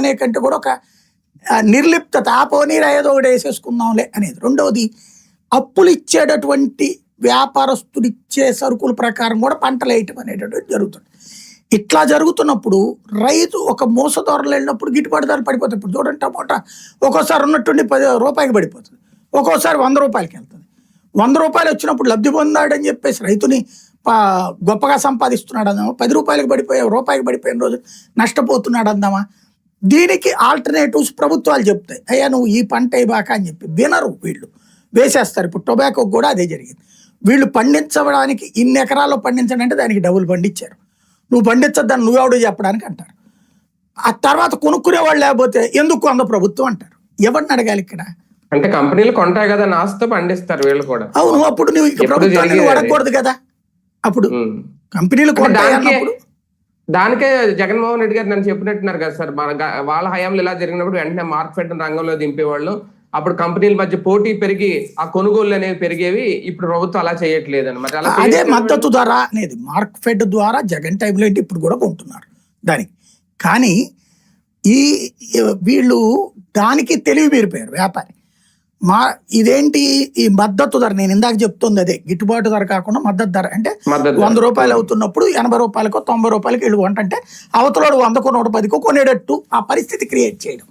అనే కంటే కూడా ఒక నిర్లిప్తత, ఆ పోనీరా ఏదో ఒకటి వేసేసుకుందాంలే అనేది. రెండవది, అప్పులు ఇచ్చేటటువంటి వ్యాపారస్తులు ఇచ్చే సరుకుల ప్రకారం కూడా పంటలు వేయటం అనేటటువంటి జరుగుతుంది. ఇట్లా జరుగుతున్నప్పుడు రైతు ఒక మోసదారులు వెళ్ళినప్పుడు గిట్టుబాటు ధర పడిపోతుంది. ఇప్పుడు చూడండి, టమోటా ఒక్కోసారి ఉన్నట్టుండి 10 రూపాయలకి పడిపోతుంది, ఒక్కోసారి 100 రూపాయలకి వెళ్తుంది. 100 రూపాయలు వచ్చినప్పుడు లబ్ధి పొందాడని చెప్పేసి రైతుని గొప్పగా సంపాదిస్తున్నాడు అందామా, 10 రూపాయలకు పడిపోయే రూపాయికి పడిపోయిన రోజు నష్టపోతున్నాడు అందామా. దీనికి ఆల్టర్నేటివ్స్ ప్రభుత్వాలు చెప్తాయి, అయ్యా నువ్వు ఈ పంట ఇవ్వక అని చెప్పి. వినరు, వీళ్ళు వేసేస్తారు. ఇప్పుడు టొబాకో కూడా అదే జరిగింది. వీళ్ళు పండించడానికి ఇన్ని ఎకరాల్లో పండించడంటే దానికి డబ్బులు పండించారు, నువ్వు పండించద్దని నువ్వెవడో చెప్పడానికి అంటారు. ఆ తర్వాత కొనుక్కునే వాళ్ళు లేకపోతే ఎందుకు అంద ప్రభుత్వం అంటారు. ఎవరిని అడగాలి ఇక్కడ? అంటే కంపెనీలు కొంటాయి కదా, నాస్తో పండిస్తారు వీళ్ళు కూడా. అవును, అప్పుడు నువ్వు ప్రభుత్వాన్ని అడగకూడదు కదా. అప్పుడు కంపెనీలు కొంటాయన్నప్పుడు దానికే జగన్మోహన్ రెడ్డి గారు నన్ను చెప్పినట్టున్నారు కదా సార్, వాళ్ళ హయాంలో ఇలా జరిగినప్పుడు వెంటనే మార్కెట్ రంగంలో దింపేవాళ్ళు. అప్పుడు కంపెనీల మధ్య పోటీ పెరిగి ఆ కొనుగోళ్లు అనేవి పెరిగేవి. ఇప్పుడు ప్రభుత్వం అలా చేయట్లేదు అనమాట. అదే మద్దతు ధర అనేది మార్కెట్ ద్వారా జగన్ టైంలో ఏంటి ఇప్పుడు కూడా కొంటున్నారు దానికి. కానీ వీళ్ళు దానికి తెలివి మీరిపోయారు వ్యాపారి. ఇదేంటి ఈ మద్దతు ధర, నేను ఇందాక చెప్తుంది అదే, గిట్టుబాటు ధర కాకుండా మద్దతు ధర అంటే 100 రూపాయలు అవుతున్నప్పుడు 80 రూపాయలకో 90 రూపాయలకి వీళ్ళు కొంటే అవతలోడు 100కో 110కో కొనేటట్టు ఆ పరిస్థితి క్రియేట్ చేయడం.